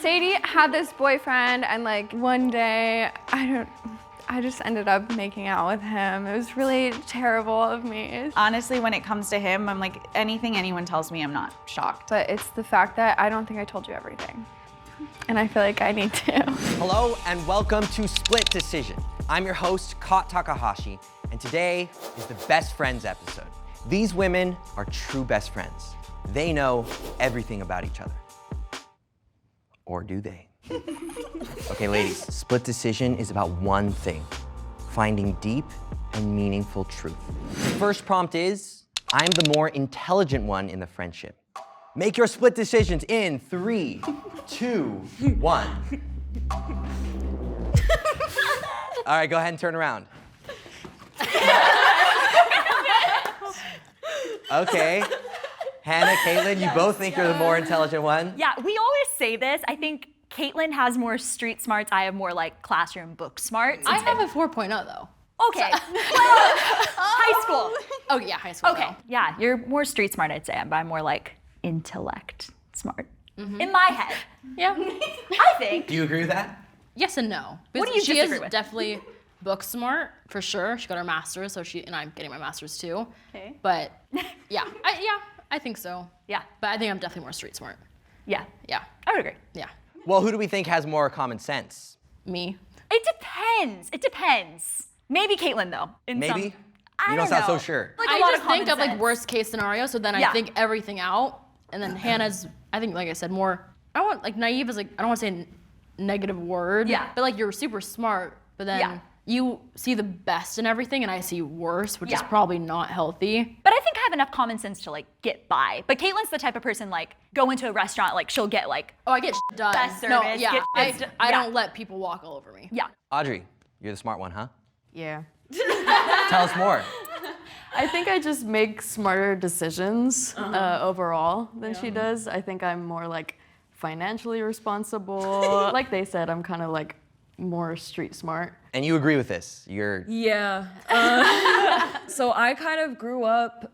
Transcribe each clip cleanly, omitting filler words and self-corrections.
Sadie had this boyfriend, and like one day, I just ended up making out with him. It was really terrible of me. Honestly, when it comes to him, I'm like, anything anyone tells me, I'm not shocked. But it's the fact that I don't think I told you everything. And I feel like I need to. Hello and welcome to Split Decision. I'm your host, Kat Takahashi, and today is the Best Friends episode. These women are true best friends. They know everything about each other. Or do they? Okay, ladies, Split Decision is about one thing: finding deep and meaningful truth. The first prompt is, I'm the more intelligent one in the friendship. Make your split decisions in 3, 2, 1. All right, go ahead and turn around. Okay. Hannah, Caitlin, you both think you're the more intelligent one? Yeah, we always say this. I think Caitlin has more street smarts. I have more like classroom book smarts. I have a 4.0 though. Okay. Well, high school. Oh yeah, high school. Okay. Though. Yeah, you're more street smart, I'd say, but I'm more like intellect smart. In my head. Yeah. I think. Do you agree with that? Yes and no. What do you She disagree is with? definitely book smart for sure. She got her master's, so and I'm getting my master's too. Okay. But yeah, I think so. Yeah. But I think I'm definitely more street smart. Yeah. Yeah. I would agree. Yeah. Well, who do we think has more common sense? Me. It depends. It depends. Maybe Caitlin though. Maybe? I You don't don't sound so know. sure. Like, a I lot just think common of like sense. worst case scenario, so then Yeah. I think everything out. And then Hannah's, I think, like I said, more, I don't want, like naive is like, I don't want to say a negative word. Yeah. But like you're super smart, but then Yeah. you see the best in everything and I see worse, which is Yeah. probably not healthy. But I think I have enough common sense to like get by. But Caitlin's the type of person like go into a restaurant, like she'll get like, Oh, I get shit done. Best No, service, yeah. get I shit done. I Yeah. don't let people walk all over me. yeah. Audrey, you're the smart one, huh? Yeah. Tell us more. I think I just make smarter decisions overall than she does. I think I'm more like financially responsible. Like they said, I'm kind of like more street smart. And you agree with this? You're Yeah. So I kind of grew up,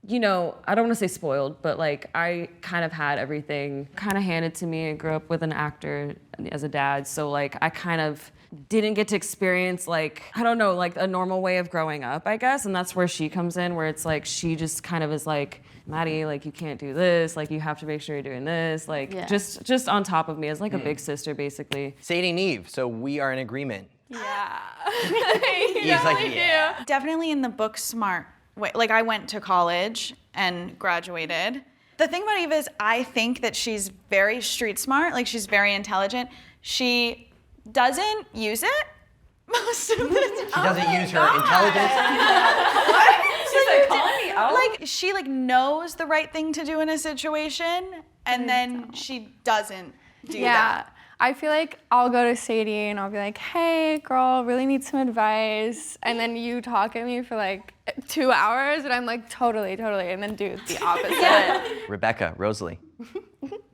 you know, I don't want to say spoiled, but like I kind of had everything kind of handed to me. I grew up with an actor as a dad, so like I kind of didn't get to experience like, I don't know, like a normal way of growing up, I guess. And that's where she comes in, where it's like she just kind of is like, Maddie, like you can't do this, like you have to make sure you're doing this, like Yeah. just on top of me as like a big sister basically. Sadie and Eve, so we are in agreement. Yeah. Eve's like, yeah. Definitely in the book smart way. Like I went to college and graduated. The thing about Eve is I think that she's very street smart, like she's very intelligent. She doesn't use it most of the time. She doesn't use her intelligence. She's like calling me out. Like she like knows the right thing to do in a situation and then she doesn't do Yeah. that. I feel like I'll go to Sadie and I'll be like, hey, girl, really need some advice. And then you talk at me for like 2 hours and I'm like, totally. And then do the opposite. Rebecca, Rosalie,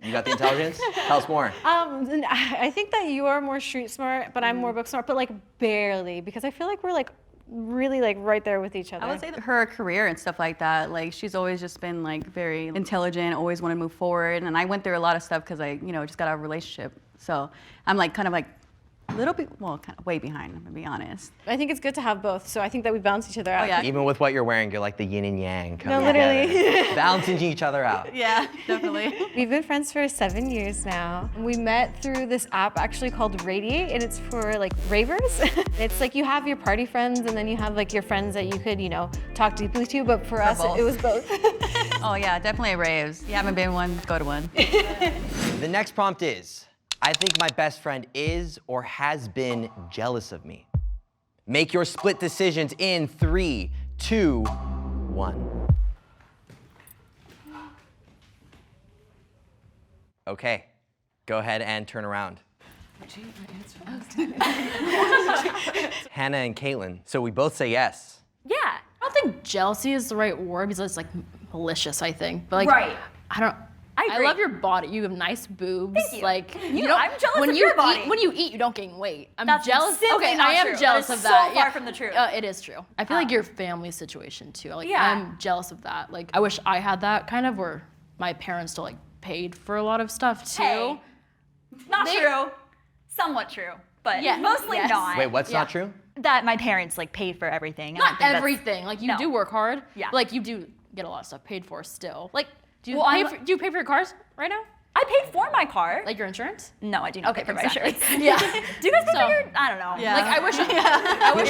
you got the intelligence? Tell us more. I think that you are more street smart, but I'm more book smart, but like barely, because I feel like we're like really like right there with each other. I would say that her career and stuff like that, like she's always just been like very intelligent, always want to move forward. And I went through a lot of stuff because I, just got out of a relationship. So I'm like kind of like a little bit, well, kind of way behind, I'm gonna be honest. I think it's good to have both, so I think that we balance each other out. Oh yeah, Even with what you're wearing, you're like the yin and yang coming literally. together, balancing each other out. yeah, definitely. We've been friends for 7 years now. We met through this app actually called Radiate, and it's for like ravers. It's like you have your party friends, and then you have like your friends that you could, talk deeply to, but for us, both. it was both. Oh yeah, definitely raves. You haven't been one, go to one. The next prompt is, I think my best friend is or has been jealous of me. Make your split decisions in 3, 2, 1. Okay, go ahead and turn around. Hannah and Caitlin, so we both say yes. Yeah. I don't think jealousy is the right word because it's like malicious, I think. But like, Right. I don't. I agree. love your body. You have nice boobs. Thank you. Like You- don't, I'm jealous when of you your body. Eat, when you eat, you don't gain weight. I'm That's jealous. simply Okay, not I am true. jealous That is of that. so far from the truth. It is true. I feel like your family situation too. Like Yeah. I'm jealous of that. Like I wish I had that kind of where my parents don't like paid for a lot of stuff too. Hey, not true. Somewhat true, but mostly not. Wait, what's not true? That my parents like paid for everything. And I Not think that's- everything. Like you do work hard. Yeah. Like you do get a lot of stuff paid for still. Like do you Well, do you pay for your cars right now? I paid for my car. Like your insurance? No, I do not pay for my exactly. insurance. Yeah. Do you guys pay for your? I don't know. Like I wish I had Wait,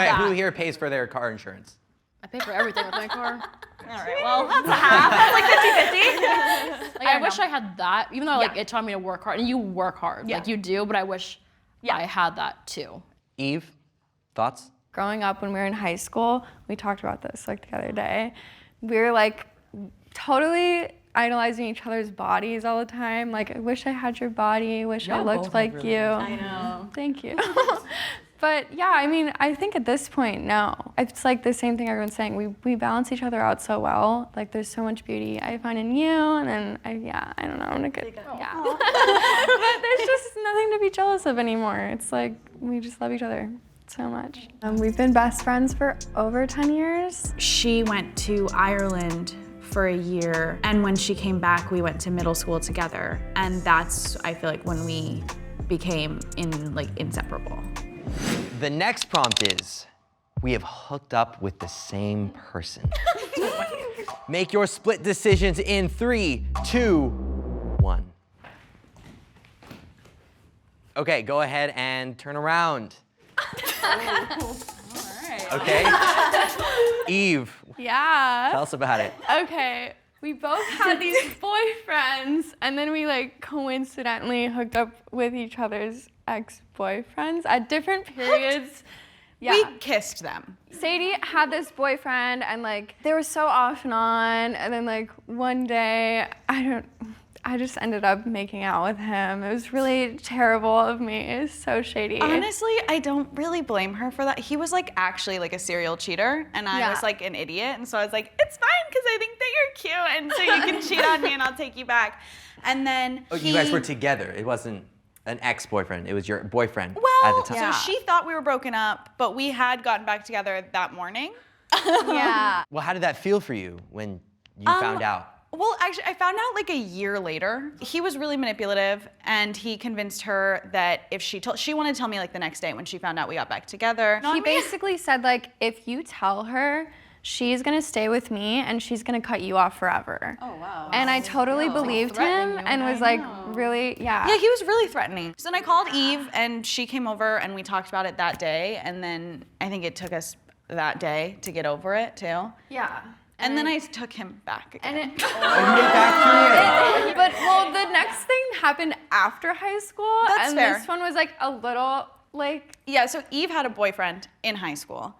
that. who here pays for their car insurance? I pay for everything with my car. All right. Well, that's a half. That's like 50-50. Like I wish I had that, even though like it taught me to work hard, and you work hard, like you do. But I wish I had that too. Eve, thoughts? Growing up when we were in high school, we talked about this like the other day. We were like totally idolizing each other's bodies all the time. Like, I wish I had your body, wish I looked like you. I know. Thank you. But yeah, I mean, I think at this point, no. It's like the same thing everyone's saying. We balance each other out so well. Like, there's so much beauty I find in you, and then I don't know, I'm gonna get, But there's just nothing to be jealous of anymore. It's like, we just love each other so much. We've been best friends for over 10 years. She went to Ireland for a year, and when she came back, we went to middle school together. And that's, I feel like, when we became inseparable. The next prompt is, we have hooked up with the same person. Make your split decisions in 3, 2, 1. Okay, go ahead and turn around. Okay. Eve, Yeah. tell us about it. Okay, we both had these boyfriends, and then we like coincidentally hooked up with each other's ex-boyfriends at different periods. Yeah. We kissed them. Sadie had this boyfriend, and like they were so off and on, and then like one day, I just ended up making out with him. It was really terrible of me. It was so shady. Honestly, I don't really blame her for that. He was like actually like a serial cheater, and I was like an idiot, and so I was like, it's fine because I think that you're cute, and so you can cheat on me and I'll take you back. And then You guys were together. It wasn't an ex-boyfriend. It was your boyfriend at the time. So she thought we were broken up, but we had gotten back together that morning. Yeah. Well, how did that feel for you when you found out? Well, actually, I found out like a year later. He was really manipulative, and he convinced her that if she wanted to tell me like the next day when she found out we got back together. He basically said like, if you tell her, she's gonna stay with me and she's gonna cut you off forever. Oh wow. And I totally believed him and was like, really, Yeah, he was really threatening. So then I called Eve, and she came over, and we talked about it that day, and then I think it took us that day to get over it too. Yeah. And then I took him back again. And it, Back but well, the next thing happened after high school, That's and fair. this one was like a little like Yeah, so Eve had a boyfriend in high school.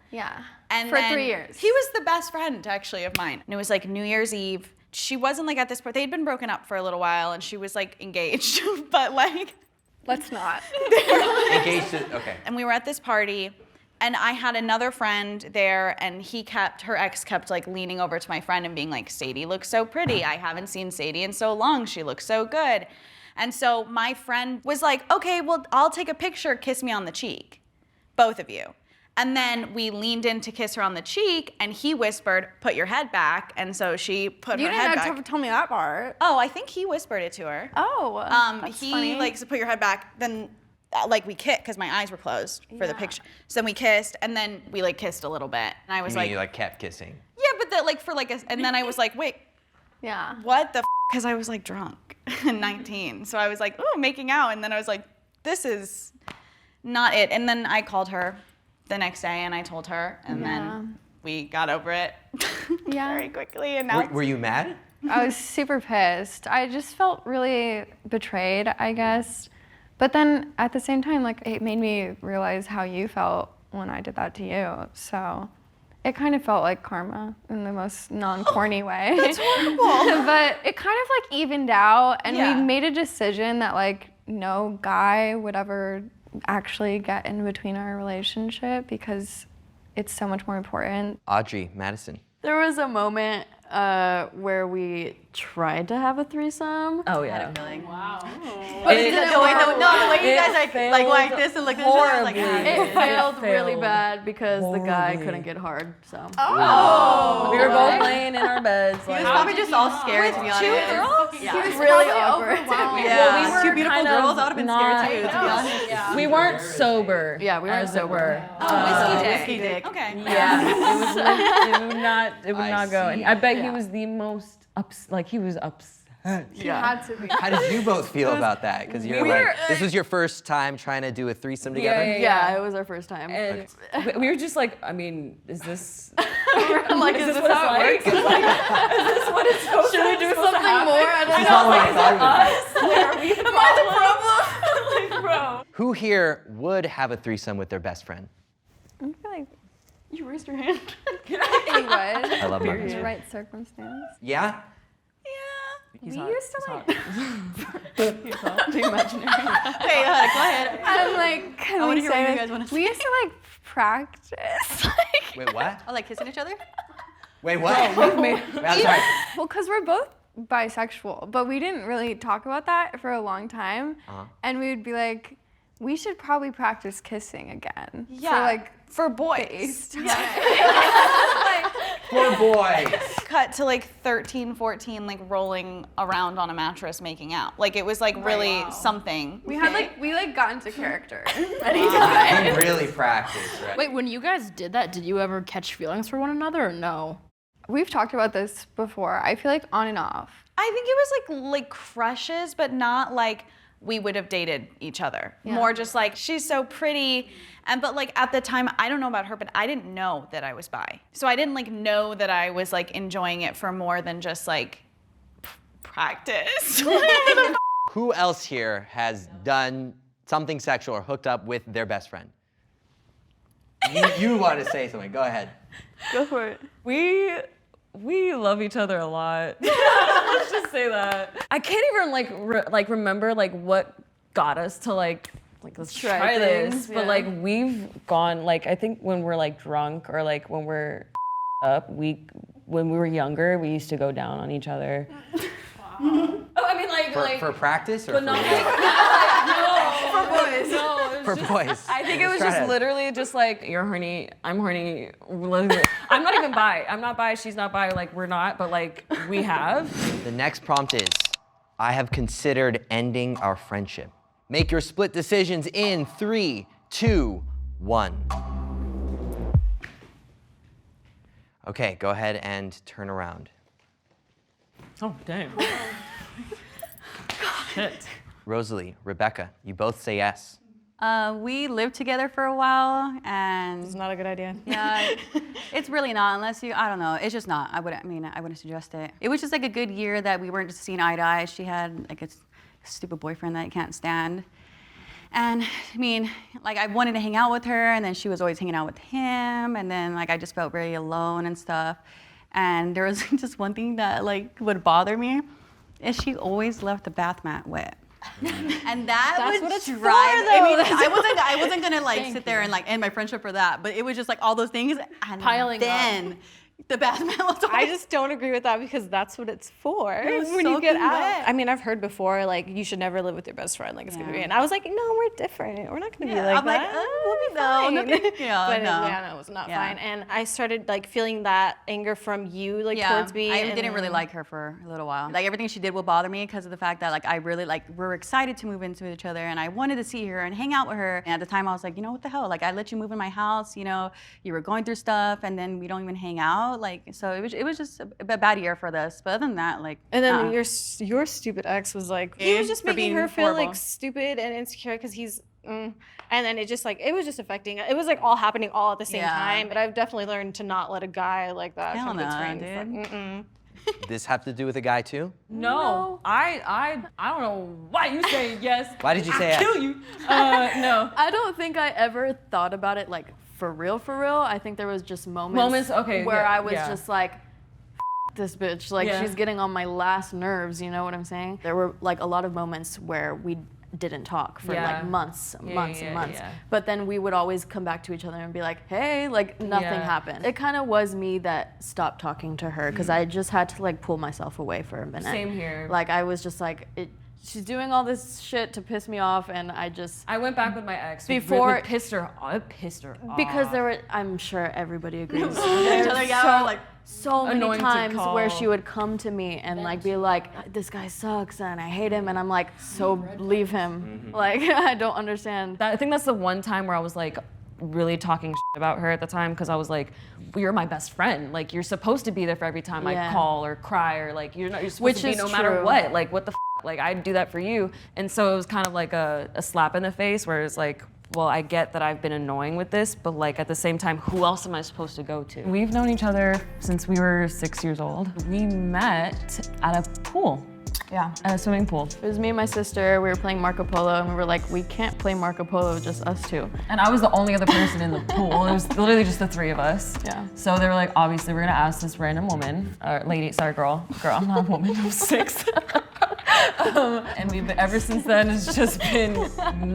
And for then 3 years. He was the best friend, actually, of mine. And it was like New Year's Eve. She wasn't like at this point. They'd been broken up for a little while, and she was like engaged, but like. Let's not. Engaged to, okay. And we were at this party, and I had another friend there, and her ex kept like leaning over to my friend and being like, Sadie looks so pretty. I haven't seen Sadie in so long. She looks so good. And so my friend was like, okay, well, I'll take a picture, kiss me on the cheek, both of you. And then we leaned in to kiss her on the cheek, and he whispered, put your head back. And so she put You her head didn't back. have to tell me that part. Oh, I think he whispered it to her. Oh, that's He funny. like said, put your head back. Then like we kissed, because my eyes were closed for the picture. So then we kissed, and then we like kissed a little bit. And I was You like kept kissing. yeah, but that like for like and then I was like, wait, Yeah. what the? Because I was like drunk, 19. So I was like, oh, making out, and then I was like, this is not it. And then I called her the next day, and I told her, and then we got over it very quickly. And now Were you mad? I was super pissed. I just felt really betrayed, I guess. But then at the same time, like, it made me realize how you felt when I did that to you. So it kind of felt like karma in the most non-corny way. That's horrible. But it kind of like evened out, and Yeah. we made a decision that like no guy would ever actually get in between our relationship because it's so much more important. Audrey, Madison. There was a moment where we tried to have a threesome. Oh yeah. I had a feeling. Wow. The way you guys like this and looked at each other, I was like, It failed really failed bad because the guy horribly. couldn't get hard. So. We were both laying in our beds. he was probably just all scared to be honest. Two girls? Yeah. He was really awkward. Yeah. we were Two beautiful kind of girls. I would have been not- scared too, to be honest. We weren't sober. Yeah, we weren't as it sober. were. Whiskey dick. Okay. Yeah, it would not go. And I bet he was the most he was upset. Had to be. How did you both feel about that? Because you're like, this was your first time trying to do a threesome together? Yeah, it was our first time. And we were just like, I mean, is this like, is this what it's like? Is this what it's supposed should we do something more? I don't She's know. not what I thought it would be. Are we the problem? Like, bro. Who here would have a threesome with their best friend? I feel like You raised your hand. he would. I love my In best the friend. right circumstance. Yeah? We used to like. The imaginary. Okay, go ahead. I'm like, can wanna we hear what say you this? guys wanna We used to like practice. Like, Wait, what? Oh, like kissing each other? Wait, what? Wait, I'm sorry. well, because we're both bisexual, but we didn't really talk about that for a long time. And we would be like, we should probably practice kissing again. Yeah. For for boys. based. Poor boys. Cut to like 13, 14, like rolling around on a mattress making out. Like it was like really something. We got into character. You really practiced, right? Wait, when you guys did that, did you ever catch feelings for one another or no? We've talked about this before. I feel like on and off. I think it was like crushes, but not like we would have dated each other. More just like, she's so pretty. But like at the time, I don't know about her, but I didn't know that I was bi. So I didn't like know that I was like enjoying it for more than just like practice. Who else here has done something sexual or hooked up with their best friend? You want to say something, go ahead. Go for it. We love each other a lot. Let's just say that. I can't even remember like what got us to like let's try this. things, But yeah. like we've gone like I think when we're like drunk or like when we're up, when we were younger, we used to go down on each other. Oh, I mean like For practice or but for not real? for boys. No, it was For just, boys. I think it was Try just to- literally just like, you're horny, I'm horny. I'm not even bi. I'm not bi, she's not bi, like we're not, but like we have. The next prompt is, I have considered ending our friendship. Make your split decisions in 3, 2, 1. Okay, go ahead and turn around. Oh, damn. Shit. Rosalie, Rebecca, you both say yes. We lived together for a while, and It's not a good idea. yeah, it's really not unless you. I don't know. It's just not. I wouldn't suggest it. It was just like a good year that we weren't just seeing eye to eye. She had like a stupid boyfriend that I can't stand, and I mean, like I wanted to hang out with her, and then she was always hanging out with him, and then like I just felt very alone and stuff. And there was just one thing that like would bother me, is she always left the bath mat wet. And that's what it's for, drive. I mean, though. I wasn't gonna like sit there and like end my friendship for that, but it was just like all those things, and Piling then the bath mat was I just don't agree with that because that's what it's for It was when you get soaking out. wet. I mean, I've heard before, like, you should never live with your best friend. Like, it's going to be. And I was like, no, we're different. We're not going to be like I'm like, that. we'll be fine. Yeah, But no. yeah, no, it was not Yeah. fine. And I started, like, feeling that anger from you, like, towards me. I and didn't really then- like her for a little while. Like everything she did would bother me because of the fact that like I really like we're excited to move into each other and I wanted to see her and hang out with her. And at the time I was like, you know what the hell? Like I let you move in my house, you know, you were going through stuff and then we don't even hang out. Like so it was just a bad year for this. But other than that, like And then your stupid ex was like, he was just for making being her feel horrible. like stupid and insecure because he's, and then it just like, it was just affecting, it was like all happening all at the same Yeah. time. But I've definitely learned to not let a guy like that Hell come no, between. dude. This have to do with a guy too? No, I don't know why you say yes. Why did you say yes? Kill you. No. I don't think I ever thought about it like for real. I think there was just moments okay, where yeah, I was yeah. just like, this bitch, like Yeah. she's getting on my last nerves, you know what I'm saying? There were like a lot of moments where we'd didn't talk for Yeah. like months and months. Yeah. But then we would always come back to each other and be like, hey, like nothing happened. It kind of was me that stopped talking to her because I just had to like pull myself away for a minute. Same here. Like I was just like, she's doing all this shit to piss me off, and I went back with my ex. Before- It pissed her off. because there were, I'm sure everybody agrees. So many Annoying to times where call. she would come to me and like be like, this guy sucks and I hate him, and I'm like, so leave him. Like I don't understand. I think that's the one time where I was like really talking shit about her at the time, because I was like, well, you're my best friend. Like you're supposed to be there for every time I call or cry, or like you're supposed Which to be is no matter true. what. Like what the like I'd do that for you. And so it was kind of like a slap in the face where it's like, well, I get that I've been annoying with this, but like at the same time, who else am I supposed to go to? We've known each other since we were 6 years old. We met at a pool. Yeah, at a swimming pool. It was me and my sister, we were playing Marco Polo, and we were like, we can't play Marco Polo, just us two. And I was the only other person in the pool. It was literally just the three of us. Yeah. So they were like, obviously we're gonna ask this random woman, girl, I'm not a woman, I'm 6. And we've ever since then, it's just been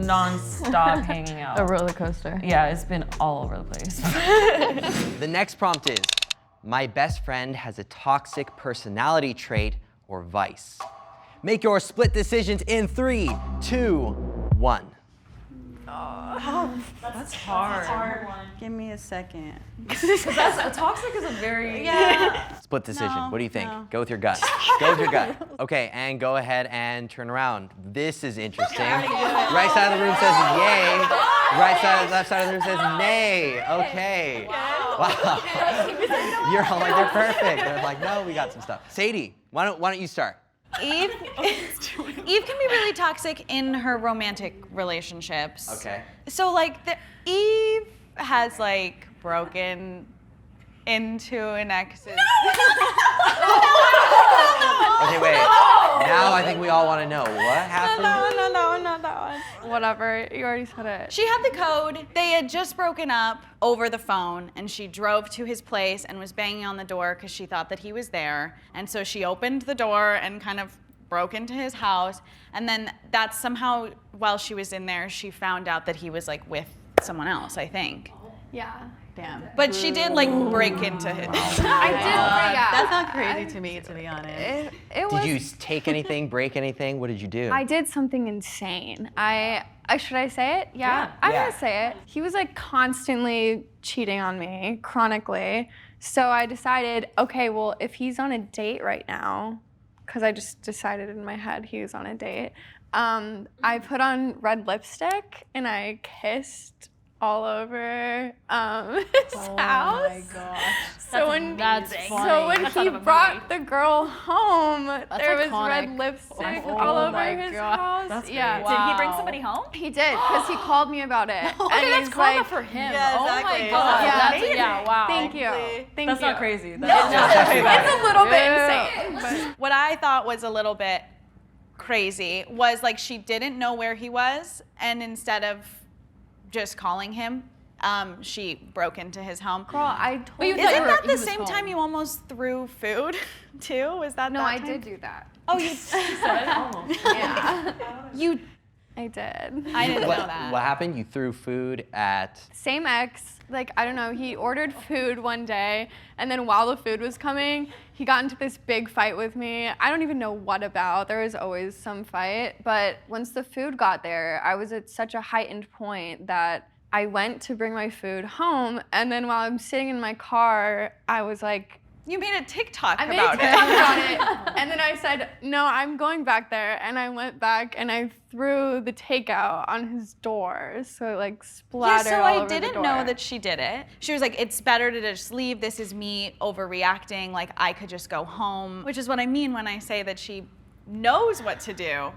non-stop hanging out. A roller coaster. Yeah, it's been all over the place. The next prompt is, my best friend has a toxic personality trait or vice. Make your split decisions in 3, 2, 1. That's hard. Give me a second. Toxic is a very... Split decision. No, What do you think? no. Go with your gut. Go with your gut. Okay, and go ahead and turn around. This is interesting. Right side of the room says yay. Left side of the room says nay. Okay. Wow. You're all like, they're perfect. They're like, no, we got some stuff. Sadie, why don't you start? Eve can be really toxic in her romantic relationships. Okay. So like Eve has like broken into an ex's. Okay, wait. Now I think we all want to know what happened. Not that one. Whatever, you already said it. She had the code. They had just broken up over the phone, and she drove to his place and was banging on the door because she thought that he was there. And so she opened the door and kind of broke into his house. And then that somehow, while she was in there, she found out that he was like with someone else, I think. Yeah. Damn. But she did like break into his. I did, yeah. That's not crazy to me, to be honest. It was. Did you take anything, break anything? What did you do? I did something insane. Should I say it? Yeah. I'm Yeah. gonna say it. He was like constantly cheating on me, chronically. So I decided, okay, well, if he's on a date right now, because I just decided in my head he was on a date, I put on red lipstick and I kissed all over his house. Oh my gosh. So when That's he funny. brought the girl home, there was iconic. red lipstick Oh all over my his God. house. That's yeah. great. Did he bring somebody home? He did, because he called me about it. Okay, and that's he's karma like, for him. Yeah, Oh my exactly. god. Yeah. Wow. Thank you. Thank That's you. not crazy. It's a little bit insane. But What I thought was a little bit crazy was like she didn't know where he was, and instead of just calling him, she broke into his home. girl, I told you you. thought Isn't that he the was same home. time you almost threw food too? Was that No, that I time? did do that. Oh, you Yeah, you I did. I didn't know What that. happened? You threw food at... Same ex, like, I don't know, he ordered food one day, and then while the food was coming, he got into this big fight with me. I don't even know what about. There was always some fight. But once the food got there, I was at such a heightened point that I went to bring my food home, and then while I'm sitting in my car, I was like, You made a TikTok I made about a TikTok it. about it, and then I said, no, I'm going back there, and I went back and I threw the takeout on his door, so it like Yeah, splattered so all I over the didn't door. know that she did it. She was like, it's better to just leave. This is me overreacting. Like, I could just go home, which is what I mean when I say that she knows what to do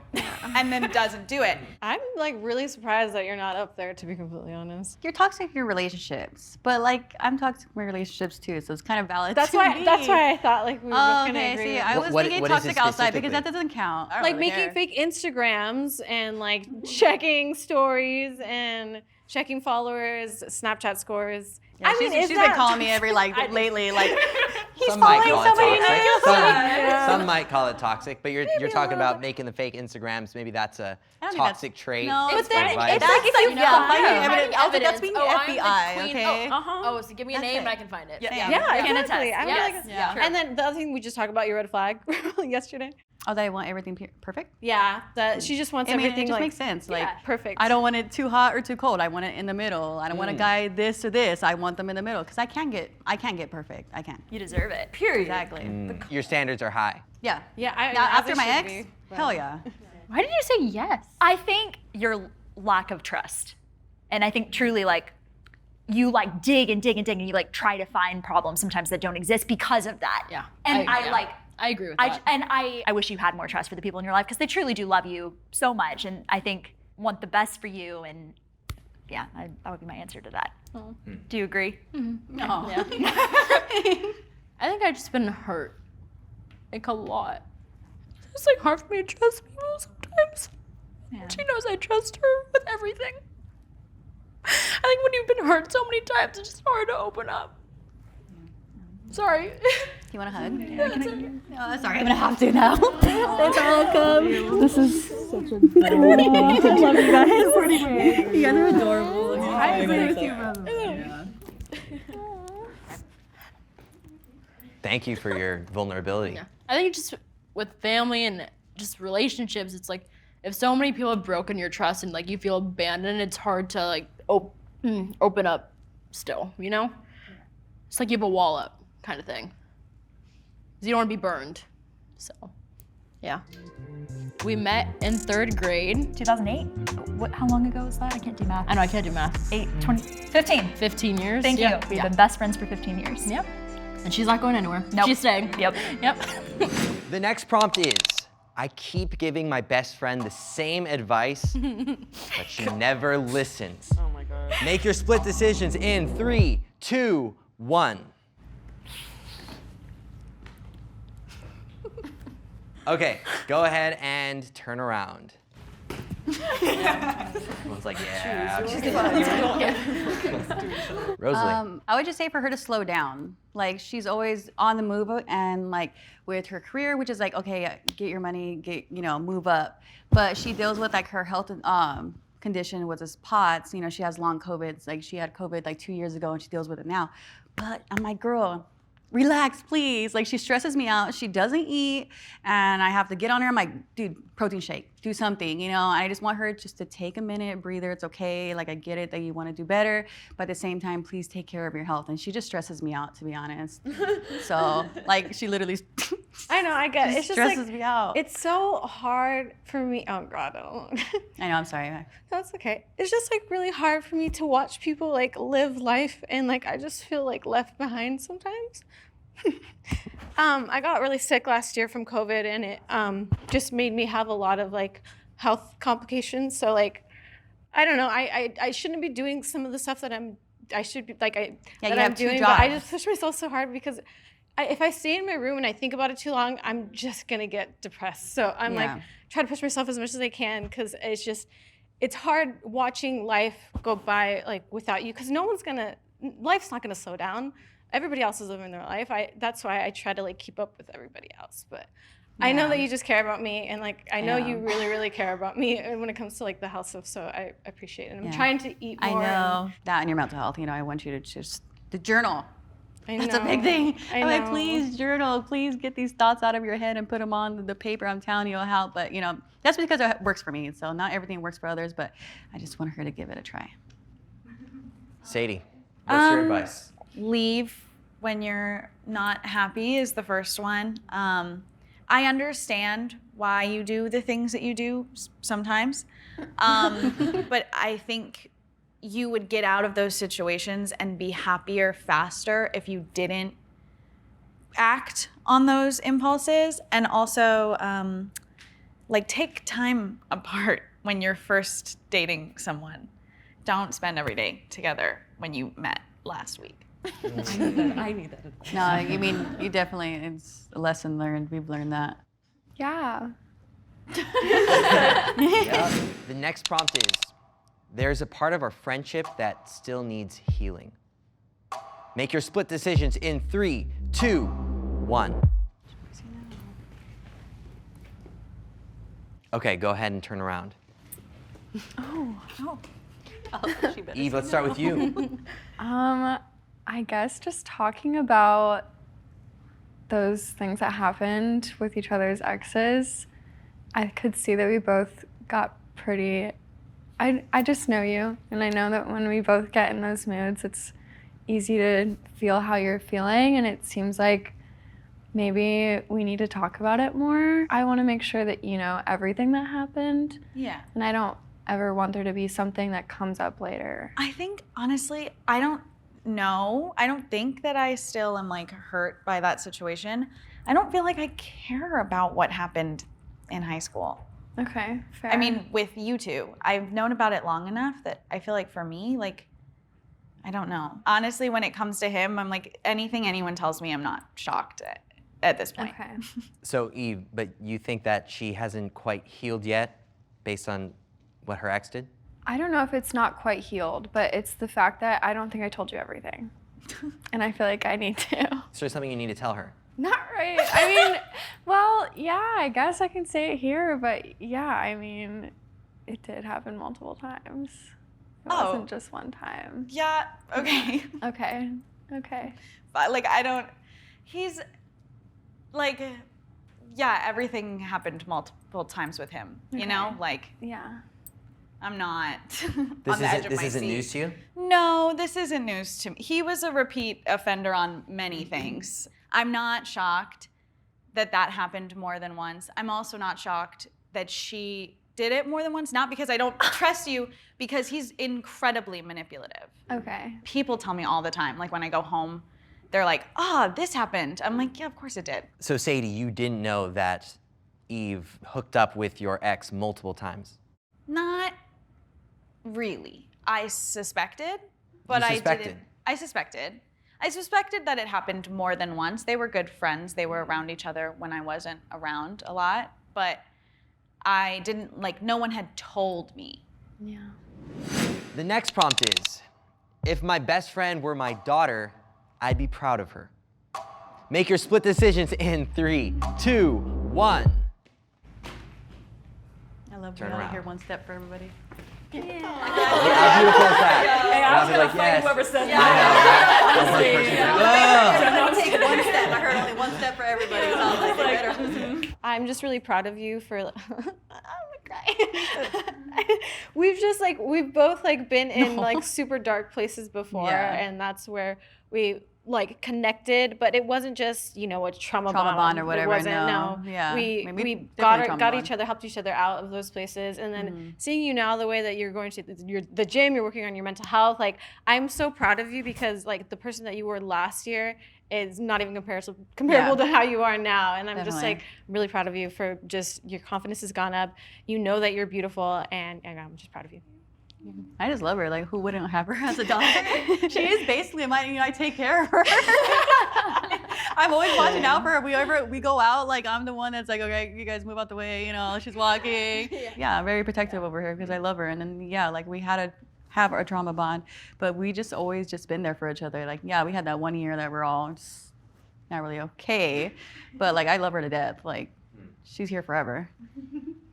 and then doesn't do it. I'm like really surprised that you're not up there, to be completely honest. You're toxic in your relationships, but like I'm toxic in my relationships too, so it's kind of valid. That's to why. me. That's why I thought like we were Oh, both gonna okay. agree. See, with I that. was What- thinking what is it toxic outside because that specifically? doesn't count. I don't Like really making care. fake Instagrams and like checking stories and checking followers, Snapchat scores, Yeah, she's been calling me every lately he's Some might following call it somebody toxic. new. Some might call it toxic, but you're talking about making the fake Instagrams. Maybe that's a don't think toxic trait. No, That's but then advice. it's like if you find evidence. I was like, that's evidence. being Oh, I'm the FBI, queen. okay? Oh, so give me a name and I can find it. Yeah, Can exactly. attest. I'm Yes. like, Yeah. And then the other thing we just talked about your red flag yesterday. Oh, that I want everything perfect? Yeah, that she just wants everything it just like makes sense. Like, perfect. I don't want it too hot or too cold. I want it in the middle. I don't want a guy this or this. I want them in the middle because I can't get perfect. I can't. You deserve it. period. Exactly. Your standards are high. Yeah. Yeah, Now, as after it my should ex, be, but- hell yeah. Why did you say yes? I think your lack of trust. And I think truly like you like dig and dig and dig and you like try to find problems sometimes that don't exist because of that. Yeah. And I agree with that. I wish you had more trust for the people in your life because they truly do love you so much and I think want the best for you and yeah, that would be my answer to that. Do you agree? No. Yeah. I think I've just been hurt. Like a lot. It's like hard for me to trust people sometimes. Yeah. She knows I trust her with everything. I think when you've been hurt so many times, it's just hard to open up. Sorry. You want a hug? Yeah, can Oh, sorry, I'm gonna have to now. It's welcome. This is such a I love you guys. You guys are adorable. I agree with you, brother. Thank you for your vulnerability. Yeah. I think just with family and just relationships, it's like if so many people have broken your trust and like you feel abandoned, it's hard to like open up still, you know? It's like you have a wall up kind of thing. 'Cause you don't want to be burned. So, yeah. We met in 3rd grade. 2008? How long ago was that? I can't do math. I know, I can't do math. 15. 15 years. Thank Yeah. you. We've been best friends for 15 years. Yep. And she's not going anywhere. Nope. She's staying. Yep. Yep. The next prompt is, I keep giving my best friend the same advice, but she never listens. Oh my god. Make your split decisions in 3, 2, 1. Okay, go ahead and turn around. Everyone's like, yeah. Rosalie. I would just say for her to slow down. Like she's always on the move and like with her career, which is like, okay, get your money, move up. But she deals with like her health condition with this POTS. You know, she has long COVID. Like she had COVID like 2 years ago and she deals with it now. But I'm like, girl, relax, please. Like she stresses me out. She doesn't eat and I have to get on her. I'm like, dude, protein shake, do something, you know? I just want her just to take a minute, breather. It's okay. Like I get it that you want to do better, but at the same time, please take care of your health. And she just stresses me out, to be honest. So like she literally I know, I get it. It's just stresses like, me out. it's so hard for me. Oh God, I don't. I know, I'm sorry. That's okay. It's just like really hard for me to watch people like live life and like I just feel like left behind sometimes. I got really sick last year from COVID and it just made me have a lot of like health complications. So like, I don't know, I shouldn't be doing some of the stuff that I should be like that I'm doing, but I just push myself so hard because if I stay in my room and I think about it too long, I'm just gonna get depressed. So I'm like, try to push myself as much as I can because it's hard watching life go by like without you because life's not gonna slow down. Everybody else is living their life. That's why I try to like keep up with everybody else. But I know that you just care about me and like I know you really, really care about me when it comes to like the health stuff. So I appreciate it. I'm trying to eat more. I know that and your mental health. You know, I want you to just the journal. That's a know. big thing. I I'm like, know. please journal. Please get these thoughts out of your head and put them on the paper. I'm telling you, it'll help. But you know, that's because it works for me. So not everything works for others. But I just want her to give it a try. Sadie, what's your advice? Leave when you're not happy is the first one. I understand why you do the things that you do sometimes, but I think you would get out of those situations and be happier faster if you didn't act on those impulses. And also, like take time apart when you're first dating someone. Don't spend every day together when you met last week. I need that. No, you mean you definitely. It's a lesson learned. We've learned that. Yeah. Yeah. The next prompt is, there's a part of our friendship that still needs healing. Make your split decisions in 3, 2, 1. Okay, go ahead and turn around. Eve, let's start with you. I guess just talking about those things that happened with each other's exes, I could see that we both got pretty, I just know you, and I know that when we both get in those moods, it's easy to feel how you're feeling, and it seems like maybe we need to talk about it more. I want to make sure that you know everything that happened. Yeah. And I don't ever want there to be something that comes up later. I think, honestly, I don't know. I don't think that I still am like hurt by that situation. I don't feel like I care about what happened in high school. Okay, fair. I mean, with you two, I've known about it long enough that I feel like for me, like, I don't know. Honestly, when it comes to him, I'm like, anything anyone tells me, I'm not shocked at this point. Okay. So Eve, but you think that she hasn't quite healed yet based on what her ex did? I don't know if it's not quite healed, but it's the fact that I don't think I told you everything. And I feel like I need to. Is there something you need to tell her? Not right. I mean, well, yeah, I guess I can say it here, but yeah, I mean, it did happen multiple times. It wasn't just one time. Yeah, okay. Okay, okay. But like, he's like, yeah, everything happened multiple times with him, you know? Like, Yeah. I'm not This on the edge of this my isn't seat. news to you? No, this isn't news to me. He was a repeat offender on many things. I'm not shocked that that happened more than once. I'm also not shocked that she did it more than once, not because I don't trust you, because he's incredibly manipulative. Okay. People tell me all the time, like when I go home, they're like, oh, this happened. I'm like, yeah, of course it did. So Sadie, you didn't know that Eve hooked up with your ex multiple times? Not really. I suspected, but You I suspected? didn't. I suspected that it happened more than once. They were good friends. They were around each other when I wasn't around a lot, but I didn't, like, no one had told me. Yeah. The next prompt is, if my best friend were my daughter, I'd be proud of her. Make your split decisions in 3, 2, 1. I love Turn being around. here one step for everybody. How beautiful is that? Hey, I was And I'll be gonna like, fight yes. whoever said I know, right? One person's like, "Ugh." Don't take one step. I heard only one step for everybody. So I was like, better. I'm just really proud of you for. I'm gonna cry. We've both like been in like super dark places before, Yeah. and that's where we like connected. But it wasn't just a trauma bond or It whatever, wasn't, no. Yeah. we Maybe we definitely got trauma got bond. each other, helped each other out of those places, and then seeing you now the way that you're going to the gym, you're working on your mental health. Like I'm so proud of you because like the person that you were last year is not even comparable to how you are now. And I'm just Definitely. like really proud of you for just your confidence has gone up. You know that you're beautiful, and I'm just proud of you. I just love her. Like, who wouldn't have her as a daughter? She is basically my. I take care of her. I'm always watching out for her. We go out, like I'm the one that's like, okay, you guys move out the way. She's walking. Yeah, I'm very protective over her because I love her. And then like we had to have a trauma bond, but we just always just been there for each other. Like we had that 1 year that we're all just not really okay, but like I love her to death. Like she's here forever.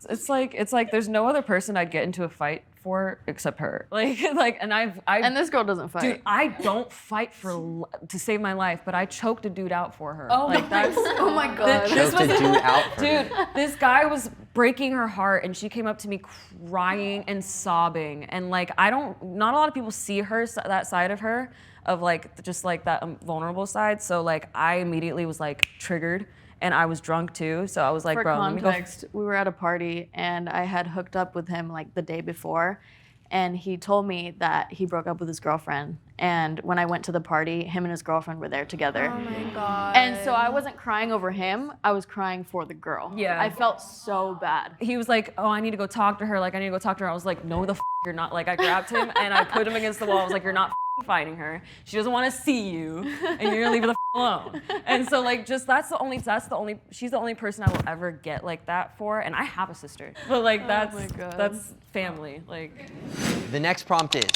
It's like there's no other person I'd get into a fight for except her. And this girl doesn't fight. dude, I don't fight to save my life, but I choked a dude out for her. Oh like that's Oh my God. Choked a dude out for dude, her. this guy was breaking her heart and she came up to me crying and sobbing. And like not a lot of people see that side of her, of like just like that vulnerable side. So like I immediately was like triggered. And I was drunk too, so I was like, For bro, let me go. context, we were at a party and I had hooked up with him like the day before, and he told me that he broke up with his girlfriend. And when I went to the party, him and his girlfriend were there together. Oh my God. And so I wasn't crying over him, I was crying for the girl. Yeah. I felt so bad. He was like, oh, I need to go talk to her. Like, I need to go talk to her. I was like, no, you're not. Like, I grabbed him and I put him against the wall. I was like, you're not fighting her. She doesn't want to see you, and you're gonna leave her the alone. And so, like, just she's the only person I will ever get like that for. And I have a sister, but like that's family. Like, The next prompt is,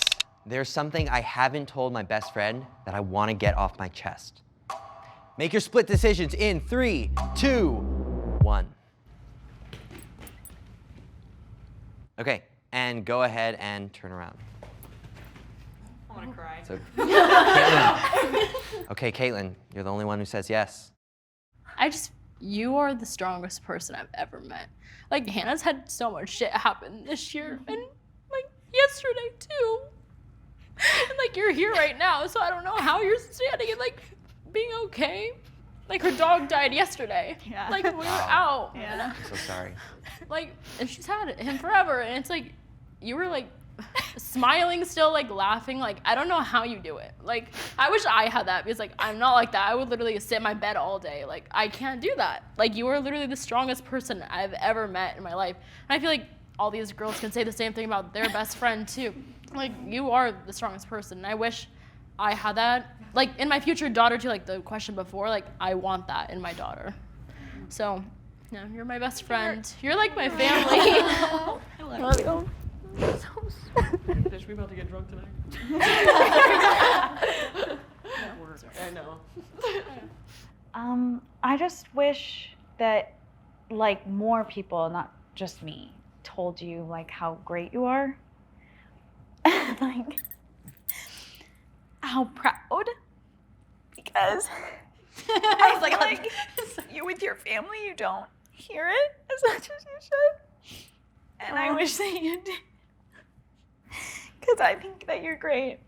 There's something I haven't told my best friend that I want to get off my chest. Make your split decisions in 3, 2, 1. Okay, and go ahead and turn around. I want to cry. So, Caitlin. Okay, Caitlin, you're the only one who says yes. You are the strongest person I've ever met. Like, Hannah's had so much shit happen this year, and like yesterday too. And like, you're here right now, so I don't know how you're standing and like being okay. Like, her dog died yesterday. Yeah. Like, we were out. Yeah. I'm so sorry. Like, and she's had him forever, and it's like, you were like smiling still, like laughing. Like, I don't know how you do it. Like, I wish I had that, because like, I'm not like that. I would literally sit in my bed all day. Like, I can't do that. Like, you are literally the strongest person I've ever met in my life. And I feel like all these girls can say the same thing about their best friend too. Like, you are the strongest person, and I wish I had that. Like, in my future daughter too, like the question before, like, I want that in my daughter. So, yeah, you're my best friend. You're like my family. I love you. Bitch, we about to get drunk tonight. I know. I just wish that like more people, not just me, told you like how great you are. Like how proud, because I feel like you with your family, you don't hear it as much as you should, and I wish that you did, because I think that you're great,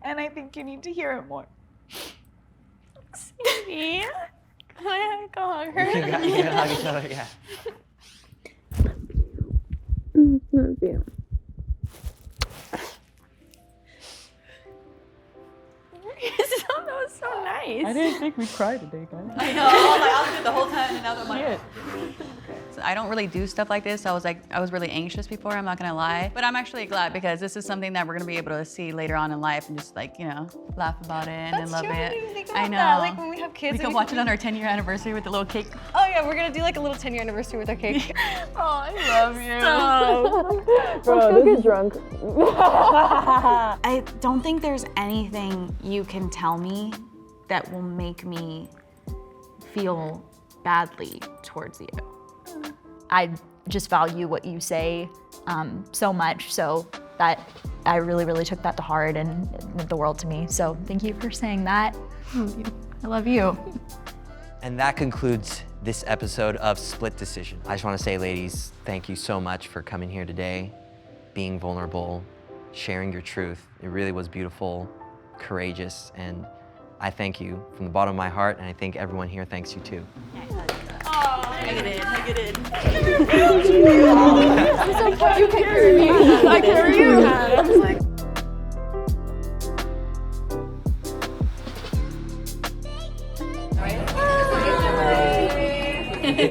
and I think you need to hear it more. See? Can I hug her? You can hug each other, yeah. Love you. That was so nice. I didn't think we'd cry today, guys. I know. I was good the whole time, and now I'm like, so I don't really do stuff like this. So I was really anxious before. I'm not gonna lie, but I'm actually glad because this is something that we're gonna be able to see later on in life and just like laugh about it and love true. I it. didn't even think I about know. that. Like when we have kids, we could watch it on our 10-year anniversary with the little cake. Oh yeah, we're gonna do like a little 10-year anniversary with our cake. Oh, I love you. Let's go get drunk. I don't think there's anything you can tell me that will make me feel badly towards you. I just value what you say so much, so that I really, really took that to heart and it meant the world to me. So thank you for saying that. I love you. And that concludes this episode of Split Decision. I just want to say, ladies, thank you so much for coming here today, being vulnerable, sharing your truth. It really was beautiful, courageous, and I thank you from the bottom of my heart, and I think everyone here thanks you too. Hug it in. I'm so proud you can carry me. I carry